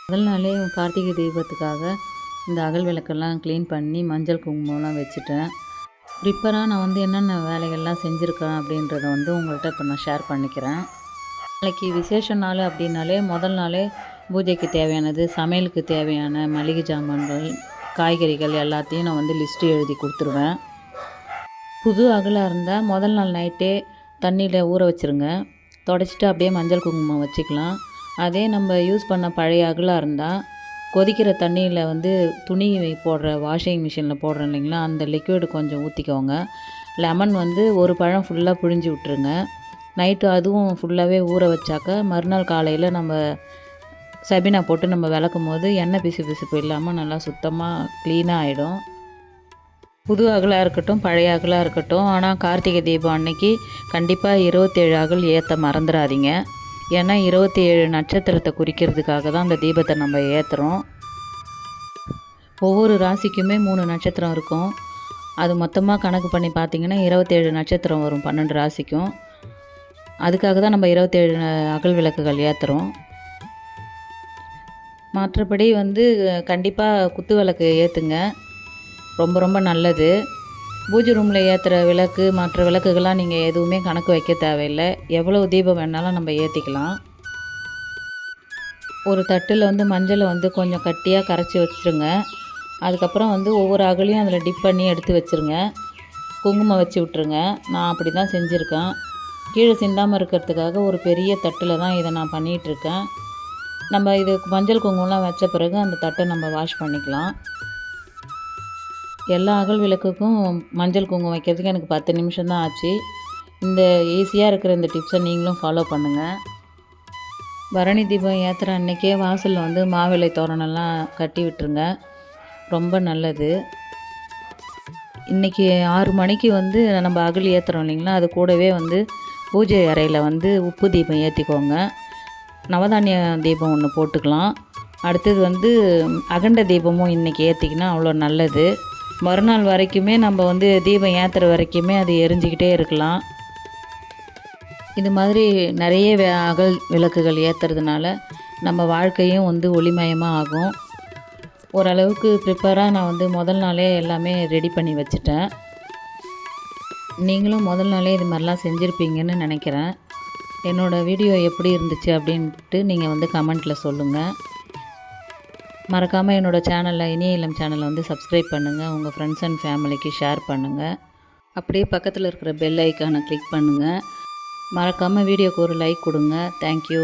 முதல் நாளே கார்த்திகை தீபத்துக்காக இந்த அகல் விளக்கெல்லாம் க்ளீன் பண்ணி மஞ்சள் குங்குமம்லாம் வச்சுட்டேன். ப்ரிப்பராக நான் வந்து என்னென்ன வேலைகள்லாம் செஞ்சுருக்கேன் அப்படின்றத வந்து உங்கள்கிட்ட இப்போ நான் ஷேர் பண்ணிக்கிறேன். நாளைக்கு விசேஷ நாள் அப்படின்னாலே முதல் நாளே பூஜைக்கு தேவையானது, சமையலுக்கு தேவையான மளிகை ஜாமான்கள், காய்கறிகள் எல்லாத்தையும் நான் வந்து லிஸ்ட்டு எழுதி கொடுத்துருவேன். புது அகலாக இருந்தால் முதல் நாள் நைட்டே தண்ணியில் ஊற வச்சுருங்க. தொடச்சிட்டு அப்படியே மஞ்சள் குங்குமம் வச்சுக்கலாம். அதே நம்ம யூஸ் பண்ண பழைய அகலாக இருந்தால் கொதிக்கிற தண்ணியில் வந்து துணி போடுற வாஷிங் மிஷினில் போடுறோம் இல்லைங்களா, அந்த லிக்விடு கொஞ்சம் ஊற்றிக்கோங்க. லெமன் வந்து ஒரு பழம் ஃபுல்லாக பிழிஞ்சு விட்ருங்க. நைட்டு அதுவும் ஃபுல்லாகவே ஊற வச்சாக்க மறுநாள் காலையில் நம்ம சபினா போட்டு நம்ம விளக்கும் போது எண்ணெய் பிசுப்பு இல்லாமல் நல்லா சுத்தமாக க்ளீனாக ஆகிடும். புது அகலாக இருக்கட்டும் பழைய அகலாக இருக்கட்டும், ஆனால் கார்த்திகை தீபம் அன்னைக்கு கண்டிப்பாக 27 அகல் ஏற்ற மறந்துடாதீங்க. ஏன்னா 27 நட்சத்திரத்தை குறிக்கிறதுக்காக தான் அந்த தீபத்தை நம்ம ஏற்றுறோம். ஒவ்வொரு ராசிக்குமே 3 நட்சத்திரம் இருக்கும். அது மொத்தமாக கணக்கு பண்ணி பார்த்திங்கன்னா 27 நட்சத்திரம் வரும் 12 ராசிக்கும். அதுக்காக தான் நம்ம 27 அகல் விளக்குகள் ஏற்றுறோம். மற்றபடி வந்து கண்டிப்பாக குத்து விளக்கு ஏற்றுங்க, ரொம்ப ரொம்ப நல்லது. பூஜை ரூமில் ஏற்றுற விளக்கு மற்ற விளக்குகள்லாம் நீங்கள் எதுவுமே கணக்கு வைக்க தேவையில்லை. எவ்வளோ தீபம் வேணாலும் நம்ம ஏற்றிக்கலாம். ஒரு தட்டில் வந்து மஞ்சளை வந்து கொஞ்சம் கட்டியாக கரைச்சி வச்சுருங்க. அதுக்கப்புறம் வந்து ஒவ்வொரு அகலையும் அதில் டிப் பண்ணி எடுத்து வச்சுருங்க. குங்குமம் வச்சு விட்ருங்க. நான் அப்படி தான் செஞ்சுருக்கேன். கீழே சிந்தாமல் இருக்கிறதுக்காக ஒரு பெரிய தட்டில் தான் இதை நான் பண்ணிகிட்ருக்கேன். நம்ம இது மஞ்சள் குங்குமம்லாம் வச்ச பிறகு அந்த தட்டை நம்ம வாஷ் பண்ணிக்கலாம். எல்லா அகல் விளக்குக்கும் மஞ்சள் குங்குமம் வைக்கிறதுக்கு எனக்கு 10 நிமிஷம் தான் ஆச்சு. இந்த ஈஸியாக இருக்கிற இந்த டிப்ஸை நீங்களும் ஃபாலோ பண்ணுங்கள். பரணி தீபம் ஏற்றுற அன்றைக்கே வாசலில் வந்து மாவிலை தோரணெல்லாம் கட்டி விட்டுருங்க, ரொம்ப நல்லது. இன்றைக்கி 6 மணிக்கு வந்து நம்ம அகல் ஏற்றுறோம் இல்லைங்களா, அது கூடவே வந்து பூஜை அறையில் வந்து உப்பு தீபம் ஏற்றிக்கோங்க. நவதானிய தீபம் ஒன்று போட்டுக்கலாம். அடுத்தது வந்து அகண்ட தீபமும் இன்றைக்கி ஏற்றிக்கினா அவ்வளோ நல்லது. மறுநாள் வரைக்குமே நம்ம வந்து தீபம் ஏற்றுற வரைக்குமே அது எரிஞ்சிக்கிட்டே இருக்கலாம். இது மாதிரி நிறைய அகல் விளக்குகள் ஏற்றுறதுனால நம்ம வாழ்க்கையும் வந்து ஒளிமயமாக ஆகும். ஓரளவுக்கு ப்ரிப்பராக நான் வந்து முதல் நாளே எல்லாமே ரெடி பண்ணி வச்சுட்டேன். நீங்களும் முதல் நாளே இது மாதிரிலாம் செஞ்சுருப்பீங்கன்னு நினைக்கிறேன். என்னோடய வீடியோ எப்படி இருந்துச்சு அப்படின்ட்டு நீங்கள் வந்து கமெண்ட்டில் சொல்லுங்கள். மறக்காமல் என்னோடய சேனலில் இனிய இல்லம் சேனலை வந்து சப்ஸ்கிரைப் பண்ணுங்கள். உங்கள் ஃப்ரெண்ட்ஸ் அண்ட் ஃபேமிலிக்கு ஷேர் பண்ணுங்கள். அப்படியே பக்கத்தில் இருக்கிற பெல் ஐக்கானை கிளிக் பண்ணுங்கள். மறக்காமல் வீடியோக்கு ஒரு லைக் கொடுங்க. தேங்க்யூ.